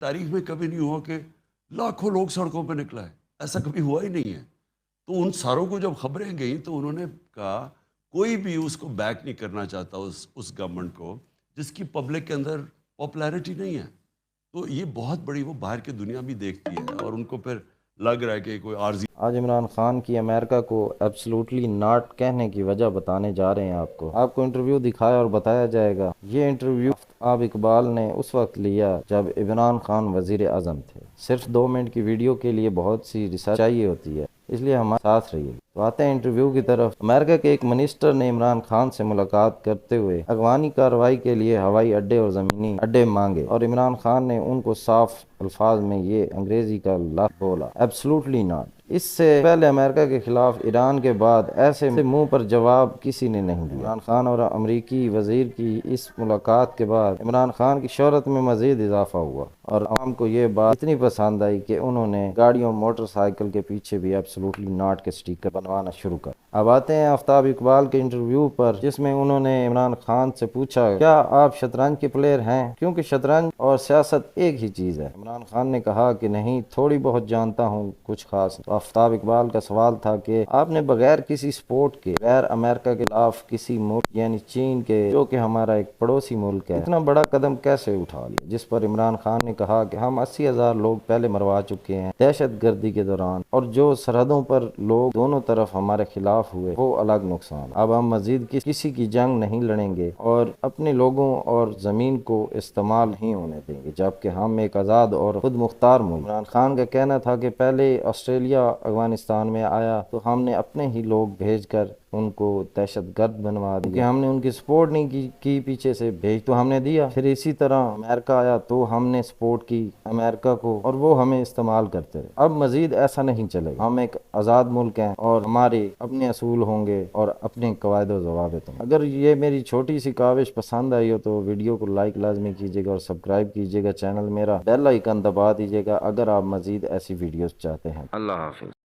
तारीख में कभी नहीं हुआ कि लाखों लोग सड़कों पे निकला है, ऐसा कभी हुआ ही नहीं है। तो उन सारों को जब खबरें गई तो उन्होंने कहा कोई भी उसको बैक नहीं करना चाहता उस गवर्नमेंट को जिसकी पब्लिक के अंदर पॉपुलैरिटी नहीं है। तो ये बहुत बड़ी वो बाहर की दुनिया भी देखती है और उनको फिर लग रहा है कि कोई आर्जी। आज इमरान खान की अमेरिका को एब्सोल्युटली नॉट कहने की वजह बताने जा रहे हैं आपको इंटरव्यू दिखाया और बताया जाएगा। ये इंटरव्यू आफ्ताब इकबाल ने उस वक्त लिया जब इमरान खान वजीर आजम थे। सिर्फ 2 मिनट की वीडियो के लिए बहुत सी रिसर्च चाहिए होती है, इसलिए हमारे साथ रहिए। तो आते हैं इंटरव्यू की तरफ। अमेरिका के एक मिनिस्टर ने इमरान खान से मुलाकात करते हुए अगवानी कार्रवाई के लिए हवाई अड्डे और जमीनी अड्डे मांगे और इमरान खान ने उनको साफ अल्फाज में ये अंग्रेजी का लफ्ज बोला, एब्सोल्युटली नॉट। इससे पहले अमेरिका के खिलाफ ईरान के बाद ऐसे मुंह पर जवाब किसी ने नहीं दिया। इमरान खान और अमरीकी वजीर की इस मुलाकात के बाद इमरान खान की शोहरत में मजीद इजाफा हुआ और आवाम को ये बात इतनी पसंद आई कि उन्होंने गाड़ियों मोटरसाइकिल के पीछे भी एब्सोल्युटली नॉट के स्टिकर बनवाना शुरू कर। अब आते हैं आफ्ताब इकबाल के इंटरव्यू पर, जिसमें उन्होंने इमरान खान से पूछा, क्या आप शतरंज के प्लेयर हैं, क्योंकि शतरंज और सियासत एक ही चीज है। इमरान खान ने कहा कि नहीं, थोड़ी बहुत जानता हूँ, कुछ खास। तो आफ्ताब इकबाल का सवाल था कि आपने बगैर किसी स्पोर्ट के, बगैर अमेरिका के खिलाफ किसी मुल्क यानी चीन के, जो कि हमारा एक पड़ोसी मुल्क है, इतना बड़ा कदम कैसे उठा लिया। जिस पर इमरान खान ने कहा कि हम 80,000 लोग पहले मरवा चुके हैं दहशत गर्दी के दौरान, और जो सरहदों पर लोग दोनों तरफ हमारे खिलाफ हुए वो अलग नुकसान। अब हम मजीद किसी की जंग नहीं लड़ेंगे और अपने लोगों और जमीन को इस्तेमाल नहीं होने देंगे, जबकि हम एक आज़ाद और खुद मुख्तार मुल्क। इमरान खान का कहना था कि पहले ऑस्ट्रेलिया अफगानिस्तान में आया तो हमने अपने ही लोग भेजकर उनको दहशतगर्द बनवा दिया, क्योंकि हमने उनकी सपोर्ट नहीं की पीछे से भेज तो हमने दिया। फिर इसी तरह अमेरिका आया तो हमने सपोर्ट की अमेरिका को और वो हमें इस्तेमाल करते रहे। अब मजीद ऐसा नहीं चलेगा। हम एक आज़ाद मुल्क हैं और हमारे अपने असूल होंगे और अपने कवायद व ज़वाबित होंगे। अगर ये मेरी छोटी सी काविश पसंद आई हो तो वीडियो को लाइक लाजमी कीजिएगा और सब्सक्राइब कीजिएगा। चैनल मेरा बेल आइकन दबा दीजिएगा अगर आप मजीद ऐसी वीडियोस चाहते हैं। अल्लाह हाफिज।